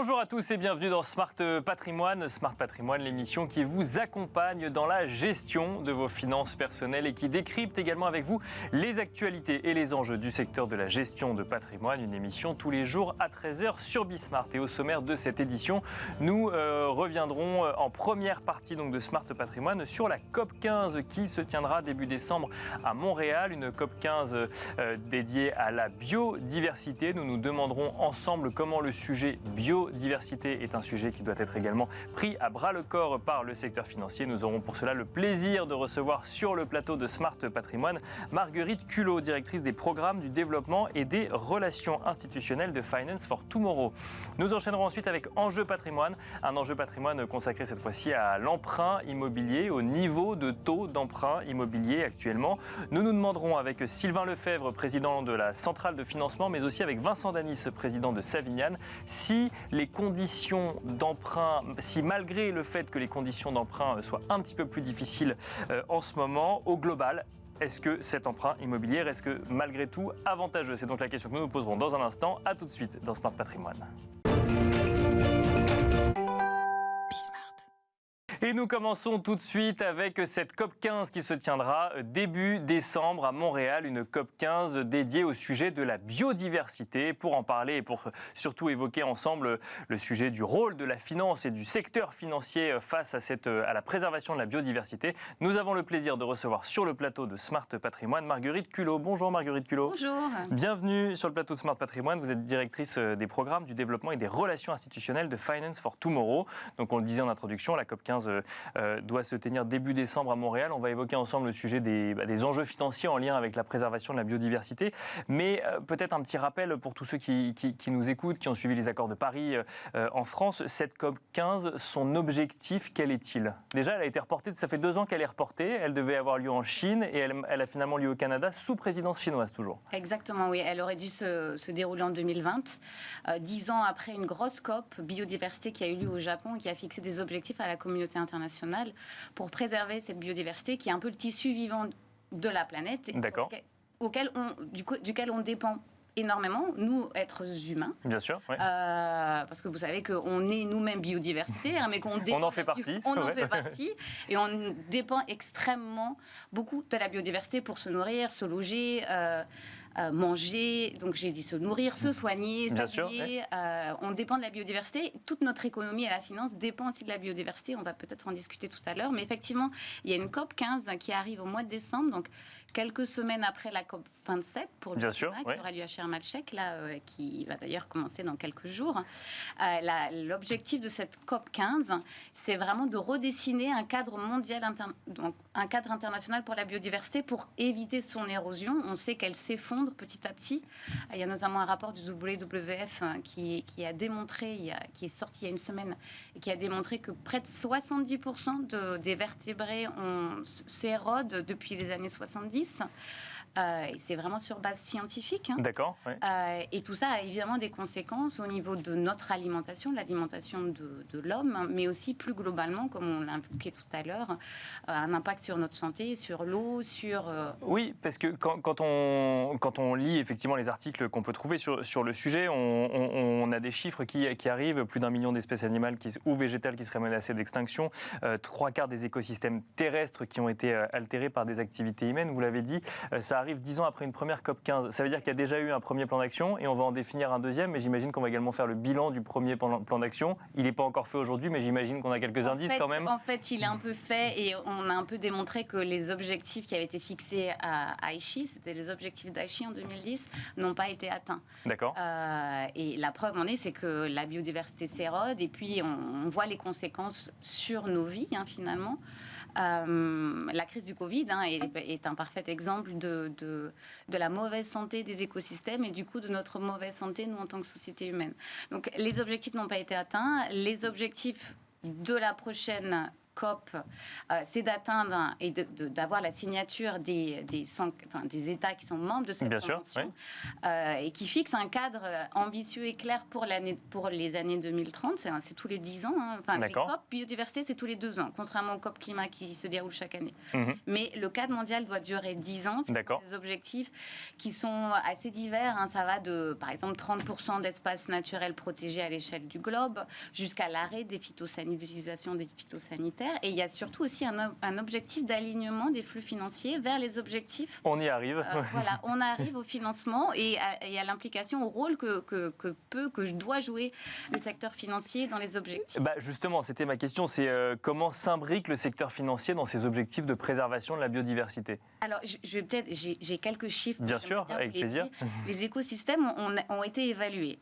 Bonjour à tous et bienvenue dans Smart Patrimoine. Smart Patrimoine, l'émission qui vous accompagne dans la gestion de vos finances personnelles et qui décrypte également avec vous les actualités et les enjeux du secteur de la gestion de patrimoine. Une émission tous les jours à 13h sur Bismart. Et au sommaire de cette édition, nous reviendrons en première partie donc, de Smart Patrimoine sur la COP15 qui se tiendra début décembre à Montréal. Une COP15 dédiée à la biodiversité. Nous nous demanderons ensemble comment le sujet biodiversité est un sujet qui doit être également pris à bras-le-corps par le secteur financier. Nous aurons pour cela le plaisir de recevoir sur le plateau de Smart Patrimoine Marguerite Culot, directrice des programmes du développement et des relations institutionnelles de Finance for Tomorrow. Nous enchaînerons ensuite avec Enjeu Patrimoine, un enjeu patrimoine consacré cette fois-ci à l'emprunt immobilier, au niveau de taux d'emprunt immobilier actuellement. Nous nous demanderons avec Sylvain Lefebvre, président de la centrale de financement, mais aussi avec Vincent Danis, président de Savignan, si les conditions d'emprunt, si malgré le fait que les conditions d'emprunt soient un petit peu plus difficiles en ce moment, au global, est-ce que cet emprunt immobilier reste que malgré tout avantageux? C'est donc la question que nous nous poserons dans un instant. A tout de suite dans Smart Patrimoine. Et nous commençons tout de suite avec cette COP15 qui se tiendra début décembre à Montréal, une COP15 dédiée au sujet de la biodiversité. Pour en parler et pour surtout évoquer ensemble le sujet du rôle de la finance et du secteur financier face à la préservation de la biodiversité, nous avons le plaisir de recevoir sur le plateau de Smart Patrimoine Marguerite Culot. Bonjour Marguerite Culot. Bonjour. Bienvenue sur le plateau de Smart Patrimoine. Vous êtes directrice des programmes du développement et des relations institutionnelles de Finance for Tomorrow. Donc on le disait en introduction, la COP15 doit se tenir début décembre à Montréal. On va évoquer ensemble le sujet des enjeux financiers en lien avec la préservation de la biodiversité. Mais peut-être un petit rappel pour tous ceux qui nous écoutent, qui ont suivi les accords de Paris en France. Cette COP15, son objectif, quel est-il? Déjà, elle a été reportée, ça fait 2 ans qu'elle est reportée. Elle devait avoir lieu en Chine et elle a finalement lieu au Canada sous présidence chinoise toujours. Exactement, oui. Elle aurait dû se dérouler en 2020. 10 ans après une grosse COP biodiversité qui a eu lieu au Japon et qui a fixé des objectifs à la communauté internationale pour préserver cette biodiversité qui est un peu le tissu vivant de la planète duquel on dépend énormément, nous, êtres humains. Bien sûr, oui. Parce que vous savez qu'on est nous-mêmes biodiversité, hein, mais qu'on dépend... On en fait partie. On en fait partie. Et on dépend extrêmement beaucoup de la biodiversité pour se nourrir, se loger, manger, donc j'ai dit se nourrir, se soigner, s'habiller. On dépend de la biodiversité. Toute notre économie et la finance dépend aussi de la biodiversité. On va peut-être en discuter tout à l'heure. Mais effectivement, il y a une COP 15 qui arrive au mois de décembre, donc quelques semaines après la COP 27 pour le climat, qui aura lieu à Sharm el-Sheikh, qui va d'ailleurs commencer dans quelques jours. L'objectif de cette COP 15, c'est vraiment de redessiner un cadre mondial, donc un cadre international pour la biodiversité pour éviter son érosion. On sait qu'elle s'effondre petit à petit. Il y a notamment un rapport du WWF qui a démontré, qui est sorti il y a une semaine, et qui a démontré que près de 70% des vertébrés s'érodent depuis les années 70. Et c'est vraiment sur base scientifique. Hein. D'accord. Oui. Et tout ça a évidemment des conséquences au niveau de notre alimentation, l'alimentation de l'homme, mais aussi plus globalement, comme on l'a évoqué tout à l'heure, un impact sur notre santé, sur l'eau, sur... Oui, parce que quand on lit effectivement les articles qu'on peut trouver sur le sujet, on a des chiffres qui arrivent, plus d'1 million d'espèces animales ou végétales qui seraient menacées d'extinction, 3/4 des écosystèmes terrestres qui ont été altérés par des activités humaines, vous l'avez dit, ça arrive 10 ans après une première COP15. Ça veut dire qu'il y a déjà eu un premier plan d'action et on va en définir un deuxième, mais j'imagine qu'on va également faire le bilan du premier plan d'action. Il n'est pas encore fait aujourd'hui, mais j'imagine qu'on a quelques indices quand même. En fait, il est un peu fait et on a un peu démontré que les objectifs qui avaient été fixés à Aichi, c'était les objectifs d'Aichi en 2010, n'ont pas été atteints. D'accord. Et la preuve en est, c'est que la biodiversité s'érode et puis on voit les conséquences sur nos vies, hein, finalement. La crise du Covid est un parfait exemple de la mauvaise santé des écosystèmes et du coup de notre mauvaise santé, nous, en tant que société humaine. Donc, les objectifs n'ont pas été atteints. Les objectifs de la prochaine COP, c'est d'atteindre et d'avoir la signature des États qui sont membres de cette convention, et qui fixe un cadre ambitieux et clair pour les années 2030. C'est tous les 10 ans. Les COP biodiversité, c'est tous les 2 ans, contrairement au COP climat qui se déroule chaque année. Mais le cadre mondial doit durer 10 ans. C'est des objectifs qui sont assez divers. Ça va de, par exemple, 30% d'espaces naturels protégés à l'échelle du globe jusqu'à l'arrêt des l'utilisation des phytosanitaires. Et il y a surtout aussi un objectif d'alignement des flux financiers vers les objectifs. On y arrive. Voilà, on arrive au financement et à l'implication, au rôle que doit jouer le secteur financier dans les objectifs. Justement, c'était ma question, c'est comment s'imbrique le secteur financier dans ces objectifs de préservation de la biodiversité? Alors, j'ai quelques chiffres. Bien sûr, avec plaisir. Les écosystèmes ont été évalués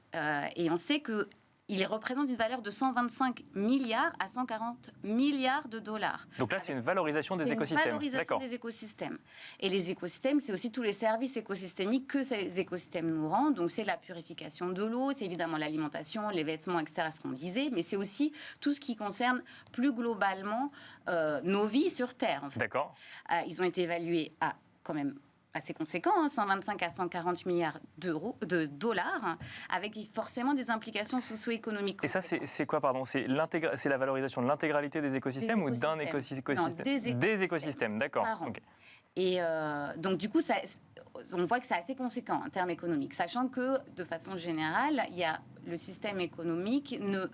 et on sait qu'ils représentent une valeur de 125 milliards à 140 milliards de dollars. Donc là, c'est une valorisation des écosystèmes. C'est une valorisation des écosystèmes. Et les écosystèmes, c'est aussi tous les services écosystémiques que ces écosystèmes nous rendent. Donc c'est la purification de l'eau, c'est évidemment l'alimentation, les vêtements, etc., ce qu'on disait, mais c'est aussi tout ce qui concerne plus globalement nos vies sur Terre. En fait. D'accord. Ils ont été évalués à quand même assez conséquent, 125 à 140 milliards de dollars, avec forcément des implications socio-économiques. Et ça, c'est quoi, pardon? C'est la valorisation de l'intégralité des écosystèmes ou d'un écosystème? Non, des écosystèmes, d'accord. Okay. Et donc, du coup, on voit que c'est assez conséquent en termes économiques, sachant que, de façon générale, le système économique ne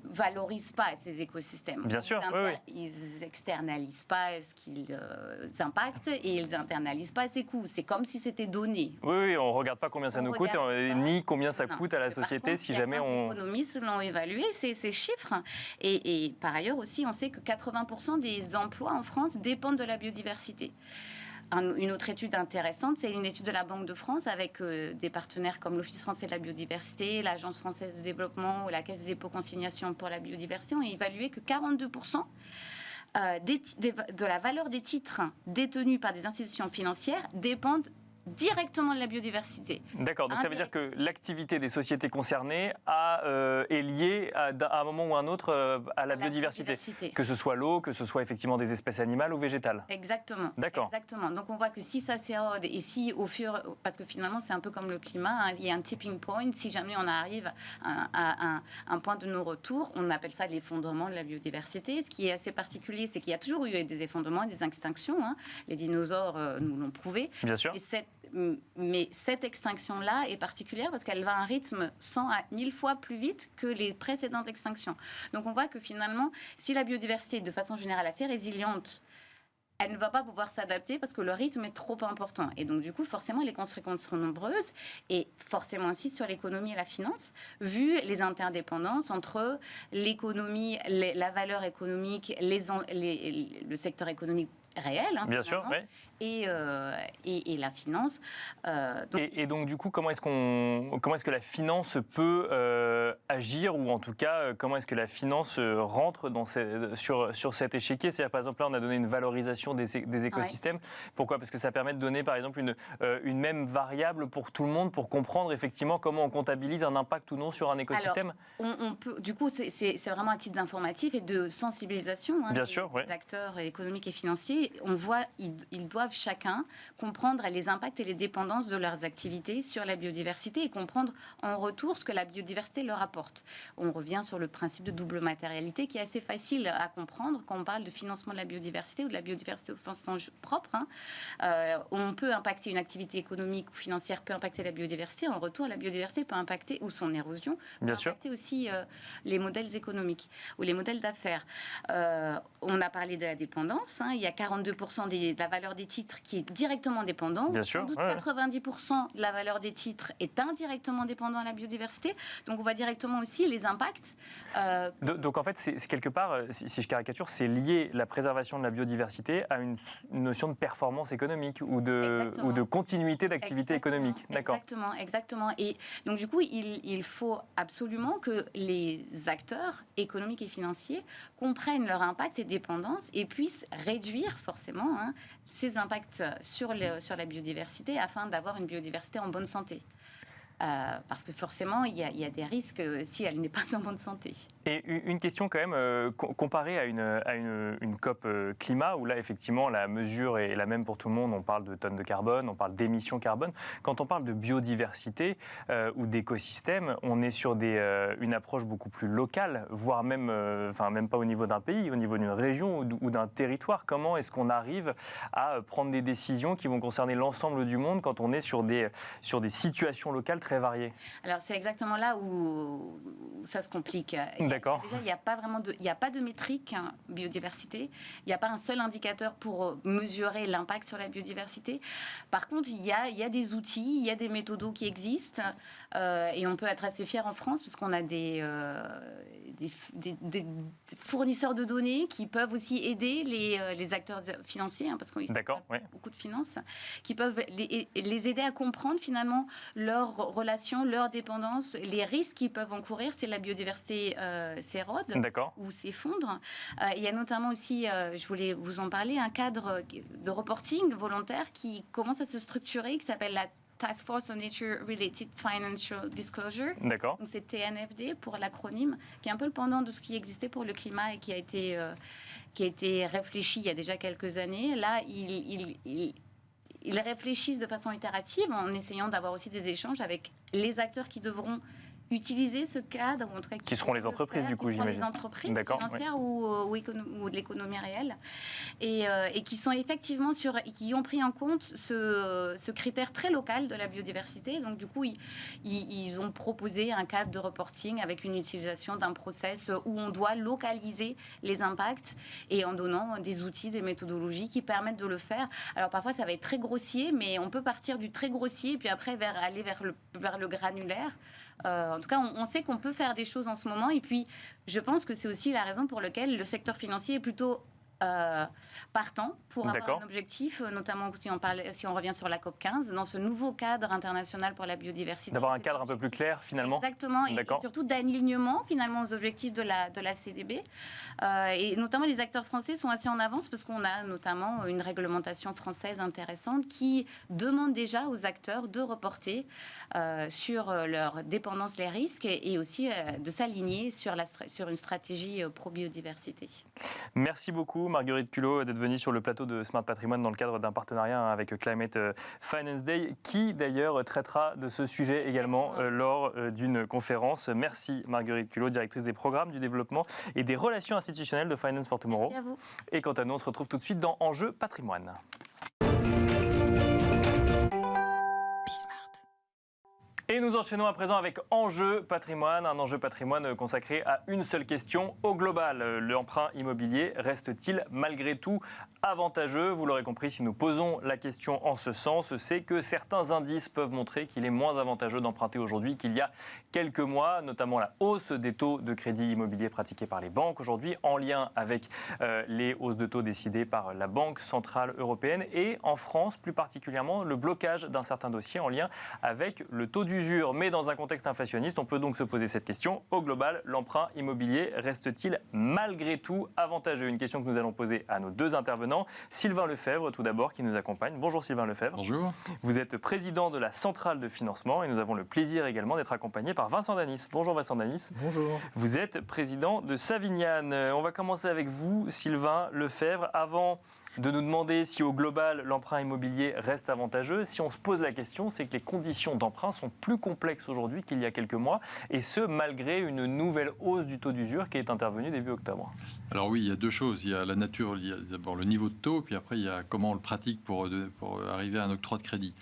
valorisent pas ces écosystèmes. Bien sûr, ils externalisent pas ce qu'ils impactent et ils internalisent pas ses coûts. C'est comme si c'était donné. Oui, on regarde pas combien ça nous coûte, ni combien ça coûte à la société. Contre, si jamais les économistes l'ont évalué, ces chiffres. Et par ailleurs aussi, on sait que 80% des emplois en France dépendent de la biodiversité. Une autre étude intéressante, c'est une étude de la Banque de France avec des partenaires comme l'Office français de la biodiversité, l'Agence française de développement ou la Caisse des dépôts-consignations pour la biodiversité ont évalué que 42% de la valeur des titres détenus par des institutions financières dépendent directement de la biodiversité. D'accord, donc ça veut dire que l'activité des sociétés concernées est liée à un moment ou à un autre à la biodiversité. Que ce soit l'eau, que ce soit effectivement des espèces animales ou végétales. Exactement. D'accord. Exactement. Donc on voit que si ça s'érode et si parce que finalement c'est un peu comme le climat, il y a un tipping point, si jamais on arrive à un point de non-retour, on appelle ça l'effondrement de la biodiversité. Ce qui est assez particulier, c'est qu'il y a toujours eu des effondrements et des extinctions. Les dinosaures nous l'ont prouvé. Bien sûr. Mais cette extinction-là est particulière parce qu'elle va à un rythme 100 à 1000 fois plus vite que les précédentes extinctions. Donc on voit que finalement, si la biodiversité est de façon générale assez résiliente, elle ne va pas pouvoir s'adapter parce que le rythme est trop important. Et donc, du coup, forcément, les conséquences seront nombreuses et forcément aussi sur l'économie et la finance, vu les interdépendances entre l'économie, la valeur économique, le secteur économique réel. Bien sûr, oui. Et la finance. Et donc, du coup, comment est-ce que la finance peut agir, ou en tout cas, comment est-ce que la finance rentre sur cet échiquier? C'est-à-dire, par exemple, là, on a donné une valorisation des écosystèmes. Pourquoi? Parce que ça permet de donner, par exemple, une même variable pour tout le monde, pour comprendre effectivement comment on comptabilise un impact ou non sur un écosystème. Alors, on peut, du coup, c'est vraiment un titre d'informatif et de sensibilisation des acteurs économiques et financiers. On voit, ils doivent chacun comprendre les impacts et les dépendances de leurs activités sur la biodiversité et comprendre en retour ce que la biodiversité leur apporte. On revient sur le principe de double matérialité qui est assez facile à comprendre quand on parle de financement de la biodiversité ou de la biodiversité au sens propre. On peut impacter une activité économique ou financière, peut impacter la biodiversité. En retour, la biodiversité peut impacter, ou son érosion, peut impacter aussi les modèles économiques ou les modèles d'affaires. On a parlé de la dépendance. Il y a 42% de la valeur des titres qui est directement dépendant. Bien sûr. Sans doute 90% de la valeur des titres est indirectement dépendant à la biodiversité. Donc on voit directement aussi les impacts. Donc en fait, c'est quelque part, si je caricature, c'est lié la préservation de la biodiversité à une notion de performance économique ou de continuité d'activité économique. D'accord. Exactement. Et donc du coup, il faut absolument que les acteurs économiques et financiers comprennent leur impact et dépendance et puissent réduire forcément ces impacts sur la biodiversité afin d'avoir une biodiversité en bonne santé. parce que forcément, il y a des risques si elle n'est pas en bonne santé. Et une question quand même, comparée à une COP climat, où là, effectivement, la mesure est la même pour tout le monde. On parle de tonnes de carbone, on parle d'émissions carbone. Quand on parle de biodiversité ou d'écosystème, on est sur une approche beaucoup plus locale, voire même, même pas au niveau d'un pays, au niveau d'une région ou d'un territoire. Comment est-ce qu'on arrive à prendre des décisions qui vont concerner l'ensemble du monde quand on est sur des situations locales très variées? Alors, c'est exactement là où ça se complique. D'accord. Déjà, il n'y a pas de métrique biodiversité. Il n'y a pas un seul indicateur pour mesurer l'impact sur la biodiversité. Par contre, il y a des outils, il y a des méthodos qui existent et on peut être assez fier en France parce qu'on a des fournisseurs de données qui peuvent aussi aider les acteurs financiers, parce qu'ils ont beaucoup de finances, qui peuvent les aider à comprendre finalement leurs relations, leurs dépendances, les risques qu'ils peuvent encourir si la biodiversité s'érode ou s'effondre. Il y a notamment aussi, je voulais vous en parler, un cadre de reporting volontaire qui commence à se structurer, qui s'appelle la Task Force on Nature-Related Financial Disclosure. D'accord. Donc c'est TNFD pour l'acronyme, qui est un peu le pendant de ce qui existait pour le climat et qui a été réfléchi il y a déjà quelques années. Là, ils réfléchissent de façon itérative en essayant d'avoir aussi des échanges avec les acteurs qui devront utiliser ce cadre, ou en tout cas qui seront les entreprises, du coup, j'imagine. Les entreprises financières ou de l'économie réelle, et qui sont effectivement qui ont pris en compte ce critère très local de la biodiversité. Donc, du coup, ils ont proposé un cadre de reporting avec une utilisation d'un process où on doit localiser les impacts et en donnant des outils, des méthodologies qui permettent de le faire. Alors, parfois, ça va être très grossier, mais on peut partir du très grossier et puis après aller vers le granulaire. En tout cas, on sait qu'on peut faire des choses en ce moment. Et puis, je pense que c'est aussi la raison pour laquelle le secteur financier est plutôt partant pour avoir un objectif, notamment si on revient sur la COP 15, dans ce nouveau cadre international pour la biodiversité. D'avoir un cadre un peu plus clair, finalement. Exactement, et surtout d'alignement, finalement, aux objectifs de la CDB. Et notamment, les acteurs français sont assez en avance parce qu'on a notamment une réglementation française intéressante qui demande déjà aux acteurs de reporter sur leur dépendance, les risques, et aussi de s'aligner sur une stratégie pro-biodiversité. Merci beaucoup, Marguerite Culot, d'être venue sur le plateau de Smart Patrimoine dans le cadre d'un partenariat avec Climate Finance Day, qui d'ailleurs traitera de ce sujet également lors d'une conférence. Merci, Marguerite Culot, directrice des programmes du développement et des relations institutionnelles de Finance for Tomorrow. Merci à vous. Et quant à nous, on se retrouve tout de suite dans Enjeux Patrimoine. Et nous enchaînons à présent avec Enjeu Patrimoine, un enjeu patrimoine consacré à une seule question. Au global, l'emprunt immobilier reste-t-il malgré tout avantageux? Vous l'aurez compris, si nous posons la question en ce sens, c'est que certains indices peuvent montrer qu'il est moins avantageux d'emprunter aujourd'hui qu'il y a quelques mois, notamment la hausse des taux de crédit immobilier pratiqués par les banques aujourd'hui, en lien avec les hausses de taux décidées par la Banque Centrale Européenne, et en France plus particulièrement le blocage d'un certain dossier en lien avec le taux d'usure. Mais dans un contexte inflationniste, on peut donc se poser cette question. Au global, l'emprunt immobilier reste-t-il malgré tout avantageux? Une question que nous allons poser à nos deux intervenants. Sylvain Lefebvre, tout d'abord, qui nous accompagne. Bonjour Sylvain Lefebvre. Bonjour. Vous êtes président de la centrale de financement et nous avons le plaisir également d'être accompagné par Vincent Danis. Bonjour Vincent Danis. Bonjour. Vous êtes président de Savignane. On va commencer avec vous, Sylvain Lefebvre. Avant de nous demander si au global l'emprunt immobilier reste avantageux, si on se pose la question, c'est que les conditions d'emprunt sont plus complexes aujourd'hui qu'il y a quelques mois, et ce malgré une nouvelle hausse du taux d'usure qui est intervenue début octobre. Alors oui, il y a deux choses. Il y a la nature, il y a d'abord le niveau de taux, puis après il y a comment on le pratique pour arriver à un octroi de crédit.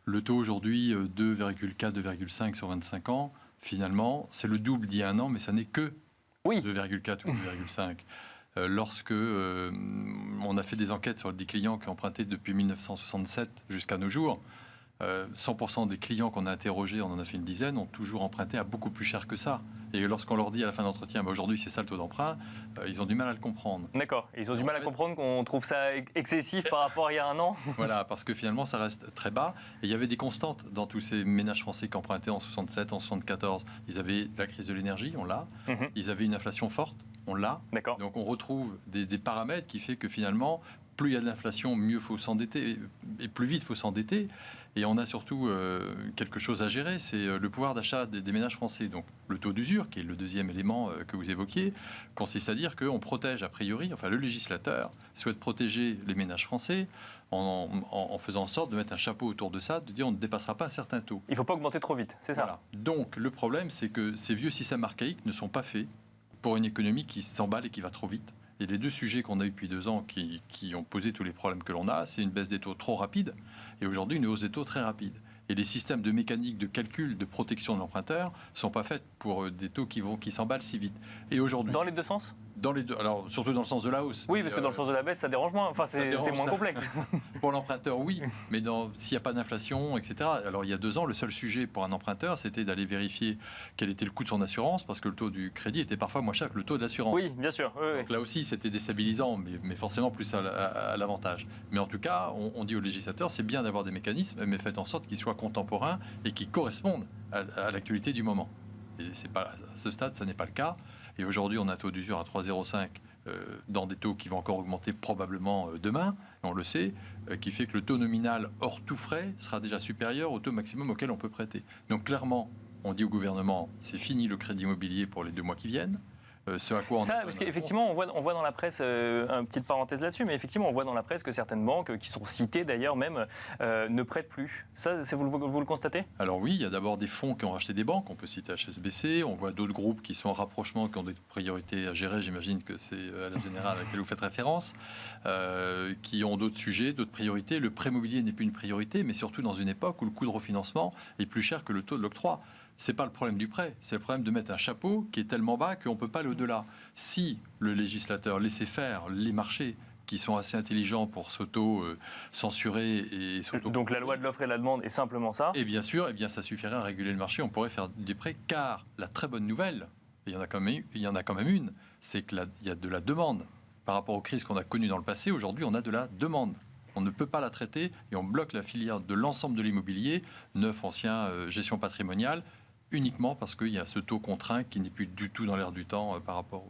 Le taux aujourd'hui, 2,4, 2,5 sur 25 ans, finalement, c'est le double d'il y a un an, mais ça n'est que 2,4 ou 2,5. Lorsque on a fait des enquêtes sur des clients qui ont emprunté depuis 1967 jusqu'à nos jours, 100% des clients qu'on a interrogés, on en a fait une dizaine, ont toujours emprunté à beaucoup plus cher que ça. Et lorsqu'on leur dit à la fin de l'entretien, aujourd'hui c'est ça le taux d'emprunt, ils ont du mal à le comprendre. D'accord, ils ont du mal à comprendre qu'on trouve ça excessif par rapport à il y a un an. Voilà, parce que finalement ça reste très bas. Et il y avait des constantes dans tous ces ménages français qui empruntaient en 67, en 74. Ils avaient la crise de l'énergie, on l'a. Ils avaient une inflation forte, on l'a. D'accord. Donc on retrouve des paramètres qui fait que finalement, plus il y a de l'inflation, mieux faut s'endetter, et plus vite faut s'endetter. Et on a surtout quelque chose à gérer, c'est le pouvoir d'achat des ménages français. Donc le taux d'usure, qui est le deuxième élément que vous évoquiez, consiste à dire qu'on protège a priori, enfin le législateur souhaite protéger les ménages français en faisant en sorte de mettre un chapeau autour de ça, de dire on ne dépassera pas un certain taux. Il ne faut pas augmenter trop vite, c'est ça. Voilà. Donc le problème, c'est que ces vieux systèmes archaïques ne sont pas faits pour une économie qui s'emballe et qui va trop vite. Et les deux sujets qu'on a eu depuis 2 ans qui ont posé tous les problèmes que l'on a, c'est une baisse des taux trop rapide et aujourd'hui une hausse des taux très rapide. Et les systèmes de mécanique de calcul de protection de l'emprunteur ne sont pas faits pour des taux qui s'emballent si vite. Et aujourd'hui, dans les deux sens? Dans les deux, alors surtout dans le sens de la hausse. Oui, parce que dans le sens de la baisse, ça dérange moins. Enfin, c'est moins complexe. Pour l'emprunteur, oui, mais s'il n'y a pas d'inflation, etc. Alors il y a 2 ans, le seul sujet pour un emprunteur, c'était d'aller vérifier quel était le coût de son assurance, parce que le taux du crédit était parfois moins cher que le taux de l'assurance. Oui, bien sûr. Oui, Donc là aussi, c'était déstabilisant, mais forcément plus à l'avantage. Mais en tout cas, on dit aux législateurs, c'est bien d'avoir des mécanismes, mais faites en sorte qu'ils soient contemporains et qu'ils correspondent à l'actualité du moment. Et à ce stade, ça n'est pas le cas. Et aujourd'hui, on a un taux d'usure à 3,05 dans des taux qui vont encore augmenter probablement demain, on le sait, qui fait que le taux nominal hors tout frais sera déjà supérieur au taux maximum auquel on peut prêter. Donc clairement, on dit au gouvernement, c'est fini le crédit immobilier pour les 2 mois qui viennent. Ce à quoi parce qu'effectivement, on voit dans la presse, une petite parenthèse là-dessus, mais effectivement, on voit dans la presse que certaines banques, qui sont citées d'ailleurs même, ne prêtent plus. Ça, vous le constatez? Alors oui, il y a d'abord des fonds qui ont racheté des banques. On peut citer HSBC. On voit d'autres groupes qui sont en rapprochement, qui ont des priorités à gérer. J'imagine que c'est à la générale à laquelle vous faites référence, qui ont d'autres sujets, d'autres priorités. Le prêt immobilier n'est plus une priorité, mais surtout dans une époque où le coût de refinancement est plus cher que le taux de l'octroi. Ce n'est pas le problème du prêt, c'est le problème de mettre un chapeau qui est tellement bas qu'on ne peut pas aller au-delà. Si le législateur laissait faire les marchés qui sont assez intelligents pour s'auto-censurer et s'auto... Donc la loi de l'offre et la demande est simplement ça? Et bien sûr, ça suffirait à réguler le marché, on pourrait faire des prêts, car la très bonne nouvelle, et il y en a quand même une, c'est qu'il y a de la demande. Par rapport aux crises qu'on a connues dans le passé, aujourd'hui on a de la demande. On ne peut pas la traiter et on bloque la filière de l'ensemble de l'immobilier, neuf, ancien, gestion patrimoniale, uniquement parce qu'il y a ce taux contraint qui n'est plus du tout dans l'air du temps par rapport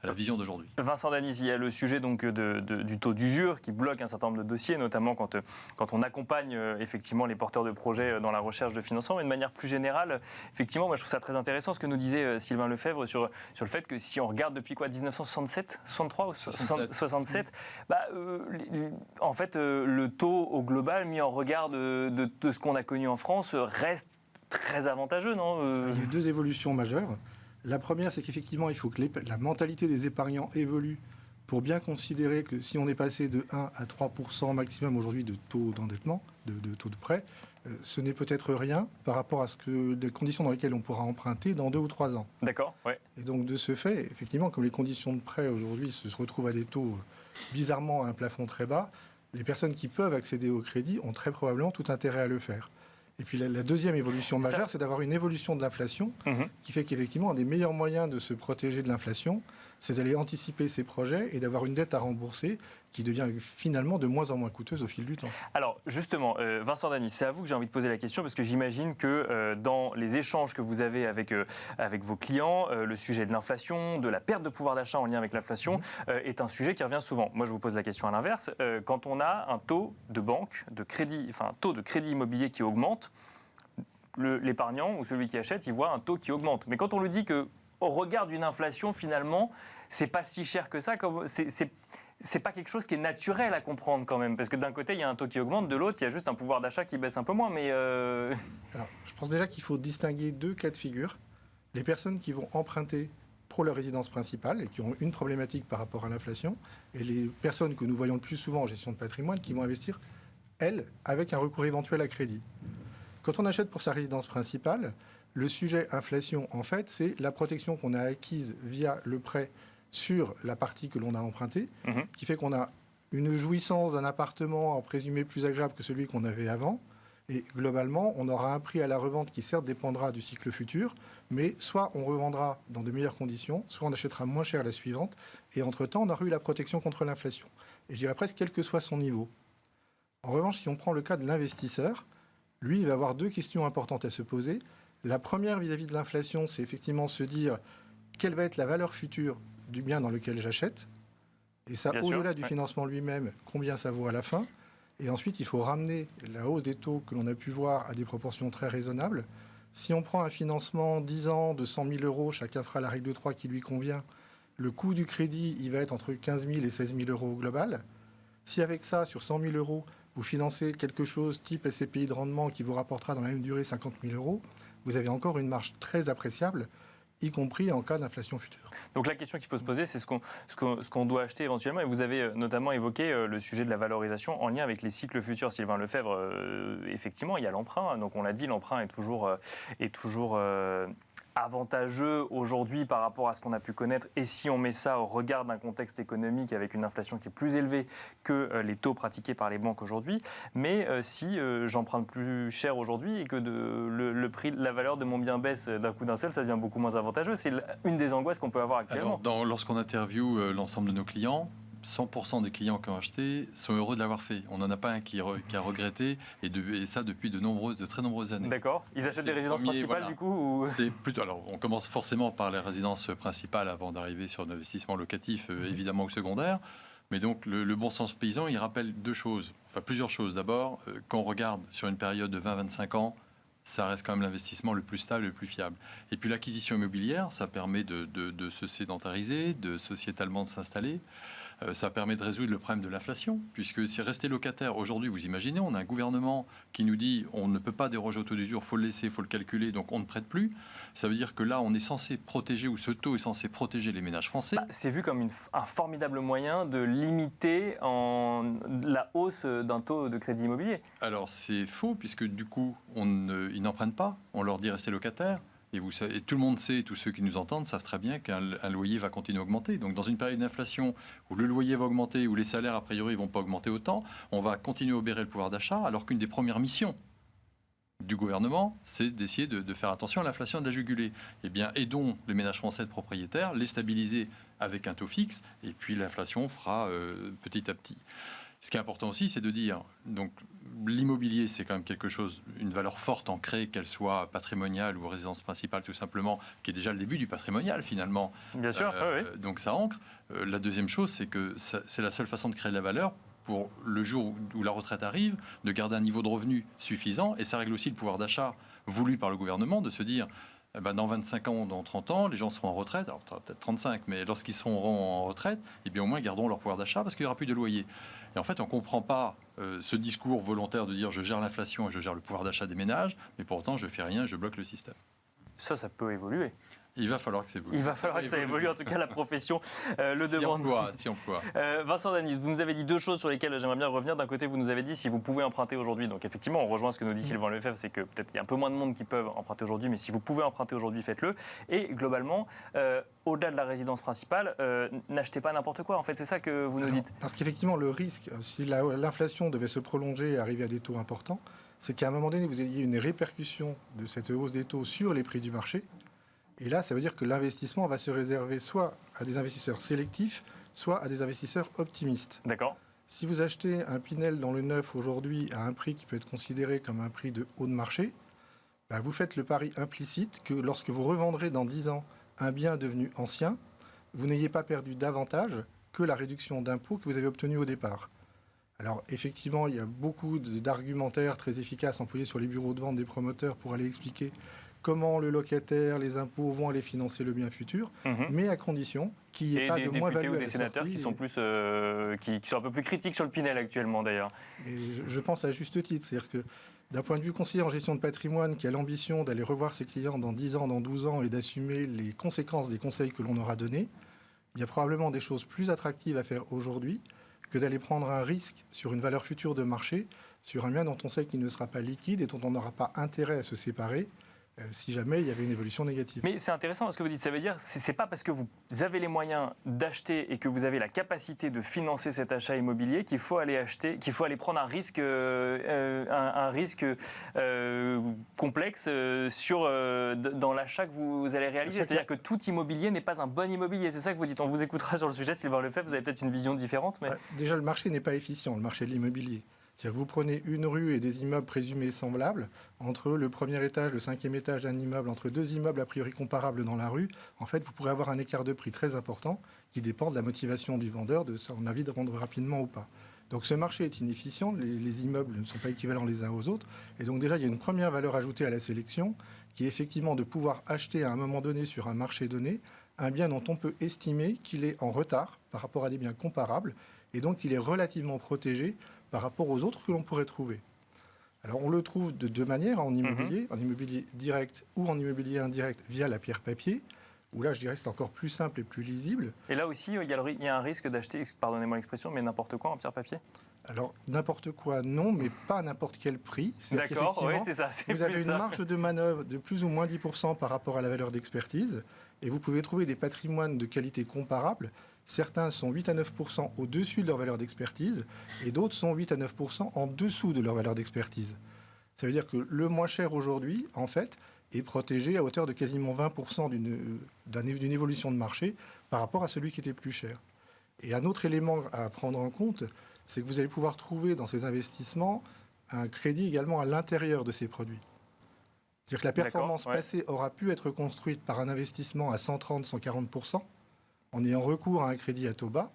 à la vision d'aujourd'hui. Vincent Danis, il y a le sujet donc du taux d'usure qui bloque un certain nombre de dossiers, notamment quand on accompagne effectivement les porteurs de projets dans la recherche de financement. Mais de manière plus générale, effectivement, moi je trouve ça très intéressant ce que nous disait Sylvain Lefebvre sur le fait que si on regarde depuis 1967, 63 ou 67, en fait le taux au global mis en regard de ce qu'on a connu en France reste très avantageux, non? Il y a eu 2 évolutions majeures. La première, c'est qu'effectivement, il faut que la mentalité des épargnants évolue pour bien considérer que si on est passé de 1 à 3% maximum aujourd'hui de taux d'endettement, de taux de prêt, ce n'est peut-être rien par rapport à les conditions dans lesquelles on pourra emprunter dans 2 ou 3 ans. D'accord, ouais. Et donc, de ce fait, effectivement, comme les conditions de prêt aujourd'hui se retrouvent à des taux bizarrement à un plafond très bas, les personnes qui peuvent accéder au crédit ont très probablement tout intérêt à le faire. Et puis la deuxième évolution majeure, c'est d'avoir une évolution de l'inflation qui fait qu'effectivement, un des meilleurs moyens de se protéger de l'inflation, c'est d'aller anticiper ces projets et d'avoir une dette à rembourser qui devient finalement de moins en moins coûteuse au fil du temps. Alors justement, Vincent Danis, c'est à vous que j'ai envie de poser la question parce que j'imagine que dans les échanges que vous avez avec vos clients, le sujet de l'inflation, de la perte de pouvoir d'achat en lien avec l'inflation est un sujet qui revient souvent. Moi, je vous pose la question à l'inverse. Quand on a un taux de banque, un taux de crédit immobilier qui augmente, l'épargnant ou celui qui achète, il voit un taux qui augmente. Mais quand on lui dit que au regard d'une inflation, finalement, c'est pas si cher que ça, c'est pas quelque chose qui est naturel à comprendre quand même, parce que d'un côté il y a un taux qui augmente, de l'autre il y a juste un pouvoir d'achat qui baisse un peu moins. Mais Alors, je pense déjà qu'il faut distinguer 2 cas de figure. Les personnes qui vont emprunter pour leur résidence principale et qui ont une problématique par rapport à l'inflation, et les personnes que nous voyons le plus souvent en gestion de patrimoine qui vont investir, elles, avec un recours éventuel à crédit. Quand on achète pour sa résidence principale, le sujet inflation, en fait, c'est la protection qu'on a acquise via le prêt sur la partie que l'on a empruntée, qui fait qu'on a une jouissance d'un appartement en présumé plus agréable que celui qu'on avait avant. Et globalement, on aura un prix à la revente qui certes dépendra du cycle futur, mais soit on revendra dans de meilleures conditions, soit on achètera moins cher la suivante. Et entre-temps, on aura eu la protection contre l'inflation. Et je dirais presque quel que soit son niveau. En revanche, si on prend le cas de l'investisseur, lui, il va avoir 2 questions importantes à se poser. La première vis-à-vis de l'inflation, c'est effectivement se dire quelle va être la valeur future du bien dans lequel j'achète. Et ça, au-delà du financement lui-même, combien ça vaut à la fin. Et ensuite, il faut ramener la hausse des taux que l'on a pu voir à des proportions très raisonnables. Si on prend un financement 10 ans de 100 000 euros, chacun fera la règle de 3 qui lui convient. Le coût du crédit, il va être entre 15 000 et 16 000 euros au global. Si avec ça, sur 100 000 euros, vous financez quelque chose type SCPI de rendement qui vous rapportera dans la même durée 50 000 euros, vous avez encore une marge très appréciable, y compris en cas d'inflation future. Donc la question qu'il faut se poser, c'est ce qu'on doit acheter éventuellement. Et vous avez notamment évoqué le sujet de la valorisation en lien avec les cycles futurs. Sylvain Lefebvre, effectivement, il y a l'emprunt. Donc on l'a dit, l'emprunt est toujours avantageux aujourd'hui par rapport à ce qu'on a pu connaître. Et si on met ça au regard d'un contexte économique avec une inflation qui est plus élevée que les taux pratiqués par les banques aujourd'hui. Mais si j'emprunte plus cher aujourd'hui et que le prix, la valeur de mon bien baisse d'un coup d'un seul, ça devient beaucoup moins avantageux. C'est une des angoisses qu'on peut avoir actuellement. Alors, lorsqu'on interviewe l'ensemble de nos clients, 100% des clients qui ont acheté sont heureux de l'avoir fait. On n'en a pas un qui a regretté, et ça depuis de très nombreuses années. D'accord. Ils achètent des résidences principales du coup C'est plutôt. Alors, on commence forcément par les résidences principales avant d'arriver sur l'investissement locatif, évidemment, ou secondaire. Mais donc, le bon sens paysan, il rappelle plusieurs choses. D'abord, quand on regarde sur une période de 20-25 ans, ça reste quand même l'investissement le plus stable et le plus fiable. Et puis l'acquisition immobilière, ça permet de se sédentariser, de sociétalement de s'installer. Ça permet de résoudre le problème de l'inflation, puisque si rester locataire, aujourd'hui, vous imaginez, on a un gouvernement qui nous dit on ne peut pas déroger au taux d'usure, il faut le laisser, il faut le calculer, donc on ne prête plus. Ça veut dire que là, on est censé protéger, ou ce taux est censé protéger les ménages français. C'est vu comme un formidable moyen de limiter la hausse d'un taux de crédit immobilier. Alors c'est faux, puisque du coup, ils n'en prennent pas, on leur dit rester locataire. Et tout le monde sait, tous ceux qui nous entendent savent très bien qu'un loyer va continuer à augmenter. Donc dans une période d'inflation où le loyer va augmenter, où les salaires a priori ne vont pas augmenter autant, on va continuer à obérer le pouvoir d'achat, alors qu'une des premières missions du gouvernement, c'est d'essayer de faire attention à l'inflation et de la juguler. Eh bien, aidons les ménages français de propriétaires, les stabiliser avec un taux fixe, et puis l'inflation fera petit à petit. Ce qui est important aussi, c'est de dire, donc l'immobilier, c'est quand même quelque chose, une valeur forte ancrée, qu'elle soit patrimoniale ou résidence principale, tout simplement, qui est déjà le début du patrimonial, finalement. Bien sûr, oui. Donc ça ancre. La deuxième chose, c'est que c'est la seule façon de créer de la valeur pour le jour où la retraite arrive, de garder un niveau de revenu suffisant, et ça règle aussi le pouvoir d'achat voulu par le gouvernement, de se dire, dans 25 ans, dans 30 ans, les gens seront en retraite, alors peut-être 35, mais lorsqu'ils seront en retraite, eh bien au moins garderont leur pouvoir d'achat parce qu'il n'y aura plus de loyer. Et en fait, on ne comprend pas ce discours volontaire de dire je gère l'inflation et je gère le pouvoir d'achat des ménages, mais pour autant je ne fais rien, je bloque le système. Ça peut évoluer. Il va falloir que ça évolue. Il va falloir que ça évolue, en tout cas la profession le demande. Si emploie. Vincent Danis, vous nous avez dit deux choses sur lesquelles j'aimerais bien revenir. D'un côté, vous nous avez dit si vous pouvez emprunter aujourd'hui. Donc effectivement, on rejoint ce que nous dit Sylvain Lefebvre, c'est que peut-être il y a un peu moins de monde qui peuvent emprunter aujourd'hui, mais si vous pouvez emprunter aujourd'hui, faites-le. Et globalement, au-delà de la résidence principale, n'achetez pas n'importe quoi. En fait, c'est ça que vous nous dites. Parce qu'effectivement, le risque, si l'inflation devait se prolonger et arriver à des taux importants, c'est qu'à un moment donné, vous ayez une répercussion de cette hausse des taux sur les prix du marché. Et là, ça veut dire que l'investissement va se réserver soit à des investisseurs sélectifs, soit à des investisseurs optimistes. D'accord. Si vous achetez un Pinel dans le neuf aujourd'hui à un prix qui peut être considéré comme un prix de haut de marché, vous faites le pari implicite que lorsque vous revendrez dans 10 ans un bien devenu ancien, vous n'ayez pas perdu davantage que la réduction d'impôt que vous avez obtenue au départ. Alors effectivement, il y a beaucoup d'argumentaires très efficaces employés sur les bureaux de vente des promoteurs pour aller expliquer comment le locataire, les impôts vont aller financer le bien futur, mais à condition qu'il n'y ait pas de moins-value à la sortie. Et des sénateurs qui sont qui sont un peu plus critiques sur le Pinel actuellement d'ailleurs. Et je pense à juste titre, c'est-à-dire que d'un point de vue conseiller en gestion de patrimoine qui a l'ambition d'aller revoir ses clients dans 10 ans, dans 12 ans et d'assumer les conséquences des conseils que l'on aura donnés, il y a probablement des choses plus attractives à faire aujourd'hui que d'aller prendre un risque sur une valeur future de marché, sur un bien dont on sait qu'il ne sera pas liquide et dont on n'aura pas intérêt à se séparer, si jamais il y avait une évolution négative. Mais c'est intéressant ce que vous dites, ça veut dire que ce n'est pas parce que vous avez les moyens d'acheter et que vous avez la capacité de financer cet achat immobilier qu'il faut aller acheter, qu'il faut aller prendre un risque complexe dans l'achat que vous allez réaliser. C'est-à-dire que tout immobilier n'est pas un bon immobilier, c'est ça que vous dites. On vous écoutera sur le sujet, Sylvain Lefebvre, vous avez peut-être une vision différente. Mais... Déjà, le marché n'est pas efficient, le marché de l'immobilier. C'est-à-dire que vous prenez une rue et des immeubles présumés semblables, entre le premier étage, le 5e étage d'un immeuble, entre deux immeubles a priori comparables dans la rue, en fait, vous pourrez avoir un écart de prix très important qui dépend de la motivation du vendeur, de son envie de vendre rapidement ou pas. Donc ce marché est inefficient, les immeubles ne sont pas équivalents les uns aux autres, et donc déjà il y a une première valeur ajoutée à la sélection, qui est effectivement de pouvoir acheter à un moment donné sur un marché donné un bien dont on peut estimer qu'il est en retard par rapport à des biens comparables, et donc il est relativement protégé par rapport aux autres que l'on pourrait trouver. Alors on le trouve de deux manières en immobilier, en immobilier direct ou en immobilier indirect via la pierre papier, où là je dirais que c'est encore plus simple et plus lisible. Et là aussi, il y a un risque d'acheter, pardonnez-moi l'expression, mais n'importe quoi en pierre papier? Alors n'importe quoi non, mais pas à n'importe quel prix. D'accord, oui, c'est ça. Vous avez une marge de manœuvre de plus ou moins 10% par rapport à la valeur d'expertise, et vous pouvez trouver des patrimoines de qualité comparable. Certains sont 8 à 9% au-dessus de leur valeur d'expertise et d'autres sont 8 à 9% en dessous de leur valeur d'expertise. Ça veut dire que le moins cher aujourd'hui, en fait, est protégé à hauteur de quasiment 20% d'une évolution de marché par rapport à celui qui était plus cher. Et un autre élément à prendre en compte, c'est que vous allez pouvoir trouver dans ces investissements un crédit également à l'intérieur de ces produits. C'est-à-dire que la performance passée aura pu être construite par un investissement à 130-140%, en ayant recours à un crédit à taux bas.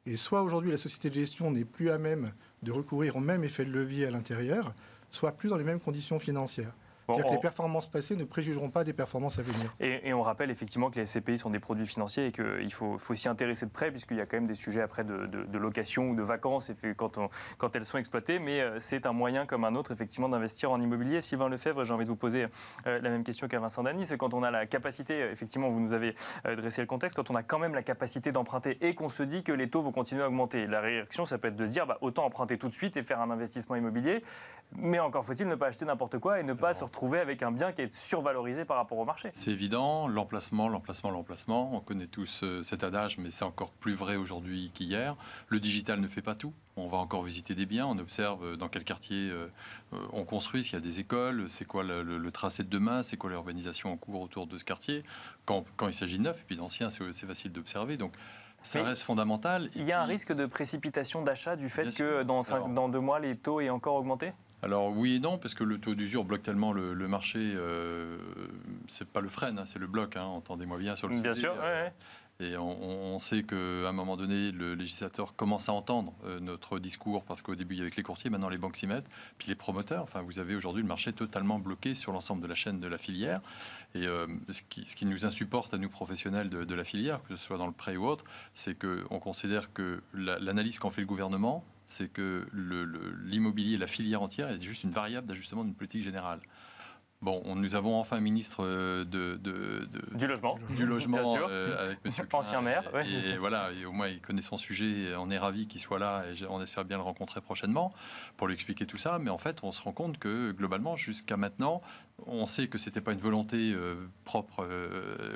Et soit aujourd'hui la société de gestion n'est plus à même de recourir au même effet de levier à l'intérieur, soit plus dans les mêmes conditions financières. C'est-à-dire que les performances passées ne préjugeront pas des performances à venir. Et on rappelle effectivement que les SCPI sont des produits financiers et qu'il faut s'y intéresser de près, puisqu'il y a quand même des sujets après de location ou de vacances quand elles sont exploitées. Mais c'est un moyen comme un autre effectivement d'investir en immobilier. Sylvain Lefebvre, j'ai envie de vous poser la même question qu'à Vincent Dany. C'est quand on a la capacité, effectivement vous nous avez dressé le contexte, quand on a quand même la capacité d'emprunter et qu'on se dit que les taux vont continuer à augmenter. La réaction, ça peut être de se dire autant emprunter tout de suite et faire un investissement immobilier. Mais encore faut-il ne pas acheter n'importe quoi et ne pas se retrouver avec un bien qui est survalorisé par rapport au marché. C'est évident, l'emplacement. On connaît tous cet adage, mais c'est encore plus vrai aujourd'hui qu'hier. Le digital ne fait pas tout. On va encore visiter des biens, on observe dans quel quartier on construit, s'il y a des écoles, c'est quoi le tracé de demain, c'est quoi l'urbanisation en cours autour de ce quartier. Quand il s'agit de neuf, et puis d'ancien, c'est facile d'observer. Donc, ça reste fondamental. Il y a un risque de précipitation d'achat du fait que dans 2 mois, les taux aient encore augmenté ? Alors oui et non, parce que le taux d'usure bloque tellement le marché, c'est pas le freine, c'est le bloc, entendez-moi bien sur le sujet. Bien sûr, Et on sait qu'à un moment donné, le législateur commence à entendre notre discours, parce qu'au début, il y avait que les courtiers, maintenant les banques s'y mettent, puis les promoteurs. Enfin, vous avez aujourd'hui le marché totalement bloqué sur l'ensemble de la chaîne de la filière. Et ce qui nous insupporte à nous professionnels de la filière, que ce soit dans le prêt ou autre, c'est qu'on considère que l'analyse qu'en fait le gouvernement, c'est que l'immobilier, la filière entière, est juste une variable d'ajustement d'une politique générale. Bon, nous avons enfin un ministre du logement, avec M. Klein, ancien maire. Et voilà, et au moins il connaît son sujet, on est ravis qu'il soit là et on espère bien le rencontrer prochainement pour lui expliquer tout ça. Mais en fait, on se rend compte que globalement, jusqu'à maintenant, on sait que c'était pas une volonté propre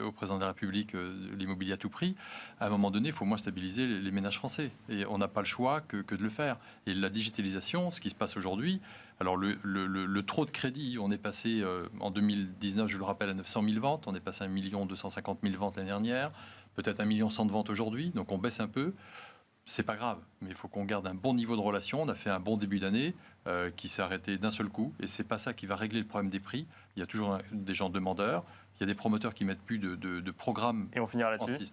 au président de la République, l'immobilier à tout prix. À un moment donné, il faut au moins stabiliser les ménages français. Et on n'a pas le choix que de le faire. Et la digitalisation, ce qui se passe aujourd'hui, alors le trop de crédit, on est passé en 2019, je le rappelle, à 900 000 ventes. On est passé à 1 250 000 ventes l'année dernière. Peut-être 1 100 000 de ventes aujourd'hui. Donc on baisse un peu. C'est pas grave, mais il faut qu'on garde un bon niveau de relation. On a fait un bon début d'année qui s'est arrêté d'un seul coup, et c'est pas ça qui va régler le problème des prix. Il y a toujours des gens demandeurs. Il y a des promoteurs qui mettent plus de programmes. Et on finira là-dessus.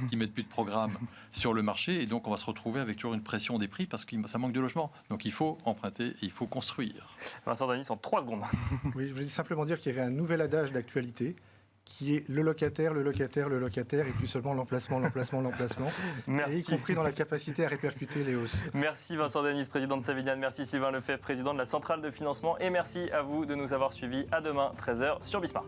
Qui mettent plus de programmes sur le marché, et donc on va se retrouver avec toujours une pression des prix parce que ça manque de logement. Donc il faut emprunter et il faut construire. Vincent Dany, en 3 secondes. Oui, je voulais simplement dire qu'il y avait un nouvel adage d'actualité, qui est le locataire, et plus seulement l'emplacement. Merci. Et y compris dans la capacité à répercuter les hausses. Merci Vincent Dany, président de Savignane. Merci Sylvain Lefebvre, président de la Centrale de financement. Et merci à vous de nous avoir suivis. À demain, 13h sur Bismart.